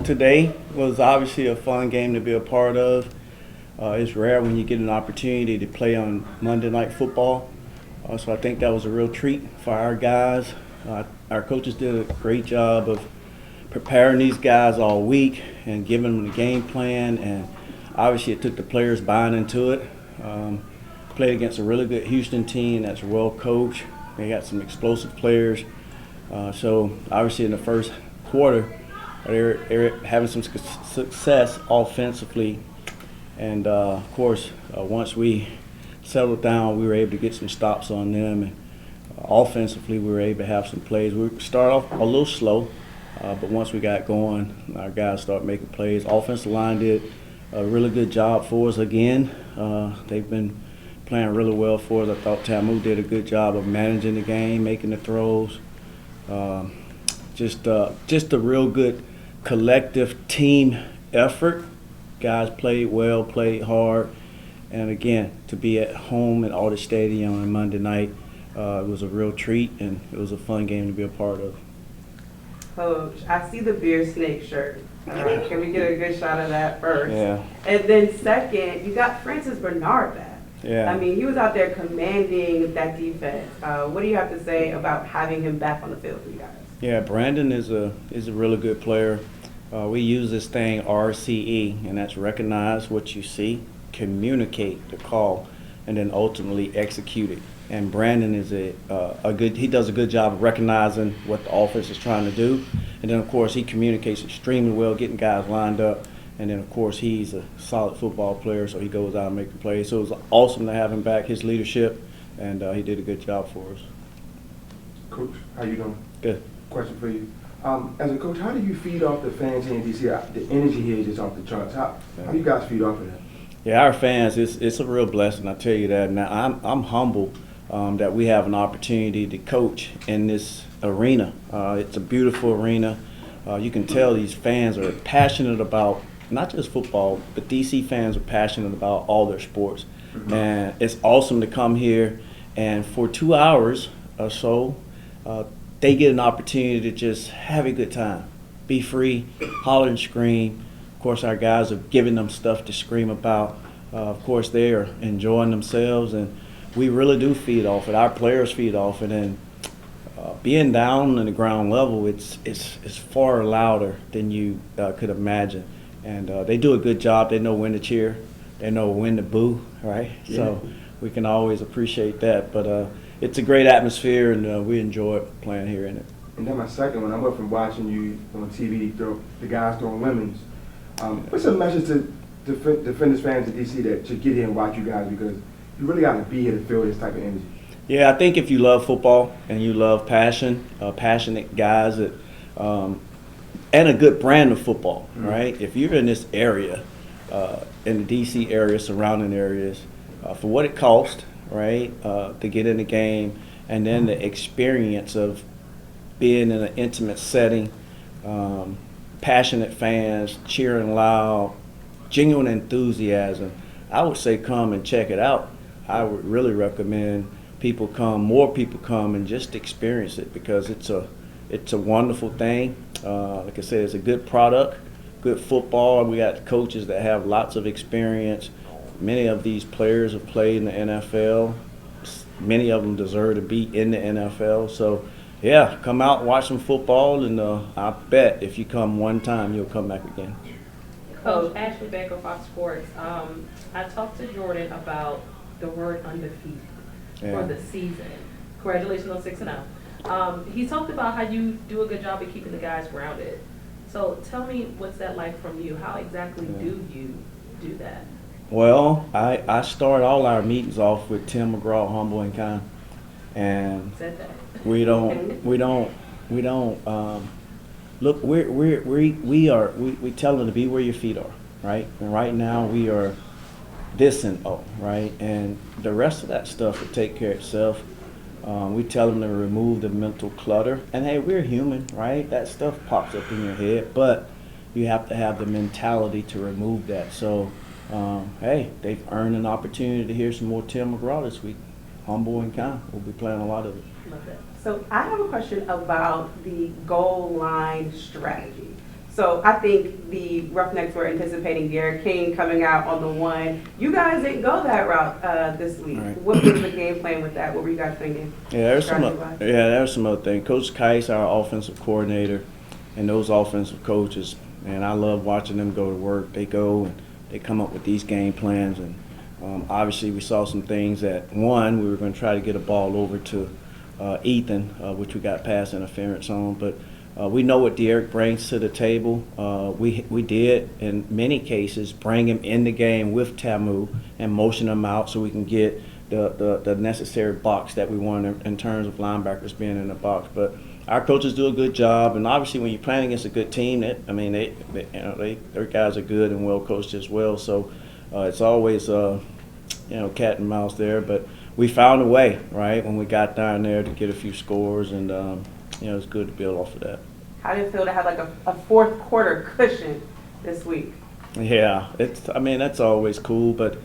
Today was obviously a fun game to be a part of. It's rare when you get an opportunity to play on Monday Night Football. So I think that was a real treat for our guys. Our coaches did a great job of preparing these guys all week and giving them the game plan. And obviously it took the players buying into it. Played against a really good Houston team that's well coached. They got some explosive players. So obviously in the first quarter, they're having some success offensively. And of course, once we settled down, we were able to get some stops on them. And offensively, we were able to have some plays. We started off a little slow, but once we got going, our guys started making plays. Offensive line did a really good job for us again. They've been playing really well for us. I thought Tamu did a good job of managing the game, making the throws. Just a real good collective team effort. Guys played well, played hard, and again, to be at home at Audi Stadium on Monday night, it was a real treat, and it was a fun game to be a part of. Coach, I see the beer snake shirt. Can we get a good shot of that first? Yeah. And then second, you got Francis Bernard back. Yeah. I mean, he was out there commanding that defense. What do you have to say about having him back on the field for you guys? Yeah, Brandon is a really good player. We use this thing RCE, and that's recognize what you see, communicate the call, and then ultimately execute it. And Brandon is he does a good job of recognizing what the offense is trying to do, and then of course he communicates extremely well, getting guys lined up. And then of course he's a solid football player, so he goes out and makes plays. So it was awesome to have him back, his leadership, and he did a good job for us. Coach, how you doing? Good. Question for you. As a coach, how do you feed off the fans here in DC? The energy here is just off the charts. How do you guys feed off of that? Yeah, our fans, it's a real blessing, I tell you that. Now, I'm humble that we have an opportunity to coach in this arena. It's a beautiful arena. You can tell these fans are passionate about not just football, but DC fans are passionate about all their sports. Mm-hmm. And it's awesome to come here, and for 2 hours or so, they get an opportunity to just have a good time, be free, holler and scream. Of course, our guys are giving them stuff to scream about. Of course, they are enjoying themselves, and we really do feed off it. Our players feed off it, and being down in the ground level, it's far louder than you could imagine. And they do a good job. They know when to cheer. They know when to boo, right? Yeah. So we can always appreciate that. But it's a great atmosphere, and we enjoy playing here in it. And then my second one, I'm up from watching you on TV, the guys throwing lemons. What's a message to Defenders fans in DC that should get here and watch you guys, because you really got to be here to feel this type of energy? Yeah, I think if you love football and you love passion, passionate guys that, and a good brand of football, mm-hmm. right? If you're in this area, in the DC area, surrounding areas, for what it costs, right, to get in the game, and then the experience of being in an intimate setting, passionate fans, cheering loud, genuine enthusiasm, I would say come and check it out. I would really recommend more people come and just experience it, because it's a wonderful thing. Like I said, it's a good product, good football. We got coaches that have lots of experience. Many of these players have played in the NFL. Many of them deserve to be in the NFL. So, yeah, come out and watch some football, and I bet if you come one time, you'll come back again. Coach Ashley Baker, Fox Sports. I talked to Jordan about the word undefeated for the season. Congratulations on 6-0. He talked about how you do a good job of keeping the guys grounded. So tell me, what's that like from you? How exactly do you do that? Well, I start all our meetings off with Tim McGraw, humble and kind, and said that. we don't look. We tell them to be where your feet are, right? And right now we are this and right, and the rest of that stuff will take care of itself. We tell them to remove the mental clutter, and hey, we're human, right? That stuff pops up in your head, but you have to have the mentality to remove that. So. Hey, they've earned an opportunity to hear some more Tim McGraw this week. Humble and kind. We'll be playing a lot of it. Love it. So I have a question about the goal line strategy. So I think the Roughnecks were anticipating Derek King coming out on the 1. You guys didn't go that route this week. Right. What was the game plan with that? What were you guys thinking? There's strategy-wise? some other things. Coach Keiss, our offensive coordinator, and those offensive coaches, and I love watching them go to work. They go and they come up with these game plans, and obviously we saw some things that, one, we were going to try to get a ball over to Ethan, which we got pass interference on, but we know what Derek brings to the table. We did, in many cases, bring him in the game with Tamu and motion him out so we can get the necessary box that we want in terms of linebackers being in the box. But our coaches do a good job, and obviously when you're playing against a good team, their guys are good and well coached as well. So it's always cat and mouse there, but we found a way, right, when we got down there to get a few scores, and it's good to build off of that. How did it feel to have like a fourth quarter cushion this week? Yeah, that's always cool, but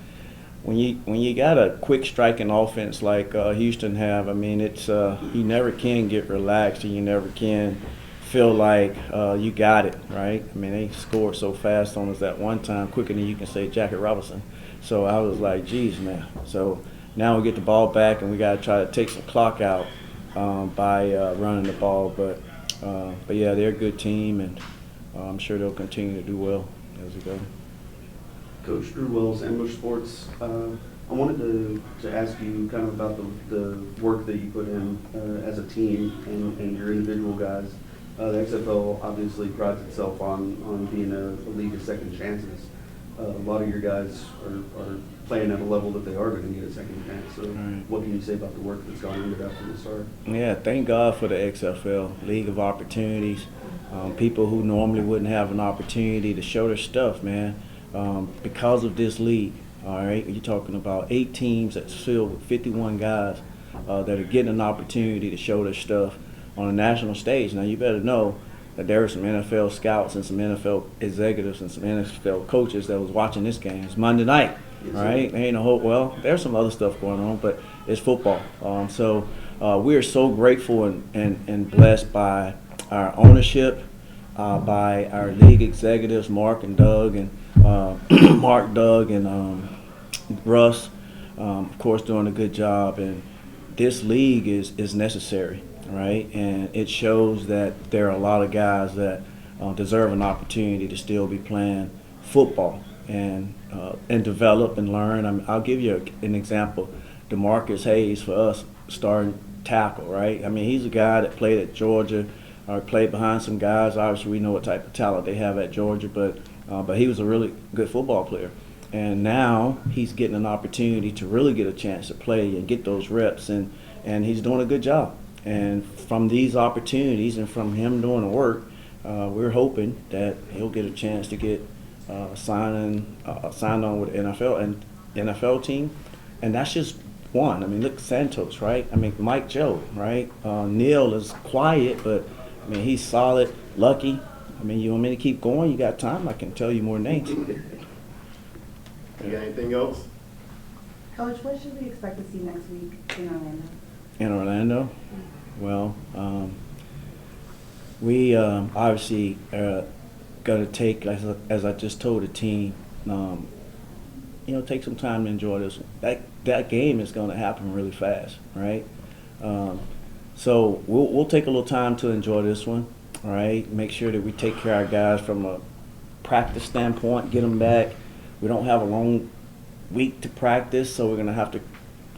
when you got a quick striking offense like Houston have, it's you never can get relaxed, and you never can feel like you got it, right? They scored so fast on us that one time, quicker than you can say Jackie Robinson. So I was like, geez, man. So now we get the ball back, and we got to try to take some clock out by running the ball. But yeah, they're a good team, and I'm sure they'll continue to do well as we go. Coach Drew Wells, Ambush Sports. I wanted to ask you kind of about the work that you put in as a team and your individual guys. The XFL obviously prides itself on being a league of second chances. A lot of your guys are playing at a level that they are going to get a second chance. So what can you say about the work that's gone into that from the start? Yeah, thank God for the XFL, League of Opportunities. People who normally wouldn't have an opportunity to show their stuff, man, because of this league. All right, you're talking about 8 teams that's filled with 51 guys that are getting an opportunity to show their stuff on a national stage. Now, you better know that there are some NFL scouts and some NFL executives and some NFL coaches that was watching this game. It's Monday night, right? Ain't a hope. Well, there's some other stuff going on, but it's football. So we are so grateful and blessed by our ownership, by our league executives, Mark and Doug, and Mark, Doug, and Russ, of course, doing a good job. And this league is necessary, right? And it shows that there are a lot of guys that deserve an opportunity to still be playing football and develop and learn. I'll give you an example. DeMarcus Hayes, for us, starting tackle, right? He's a guy that played at Georgia, or played behind some guys. Obviously, we know what type of talent they have at Georgia, but he was a really good football player. And now he's getting an opportunity to really get a chance to play and get those reps, and he's doing a good job. And from these opportunities and from him doing the work, we're hoping that he'll get a chance to get signed on with the NFL team. And that's just one. Look, Santos, right? Mike Joe, right? Neil is quiet, but he's solid. Lucky. You want me to keep going? You got time? I can tell you more names. You got anything else? Coach, what should we expect to see next week in Orlando? In Orlando? Well, we obviously are going to take, as I just told the team, take some time to enjoy this one. That game is going to happen really fast, right? So we'll take a little time to enjoy this one, all right? Make sure that we take care of our guys from a practice standpoint, get them back. We don't have a long week to practice, so we're going to have to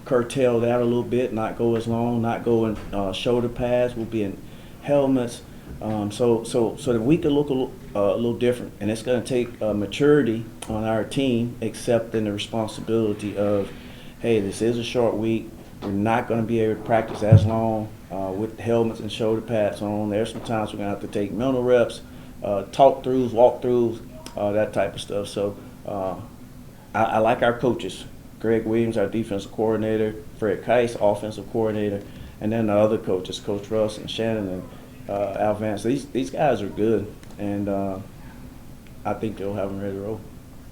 curtail that a little bit, not go as long, not go in shoulder pads. We'll be in helmets. So the week will look a little different, and it's going to take maturity on our team, accepting the responsibility of, hey, this is a short week. We're not going to be able to practice as long with helmets and shoulder pads on. There's some times we're going to have to take mental reps, talk-throughs, walk-throughs, that type of stuff. So I like our coaches. Greg Williams, our defensive coordinator, Fred Keiss, offensive coordinator, and then the other coaches, Coach Russ and Shannon and Al Vance. These guys are good, and I think they'll have them ready to roll.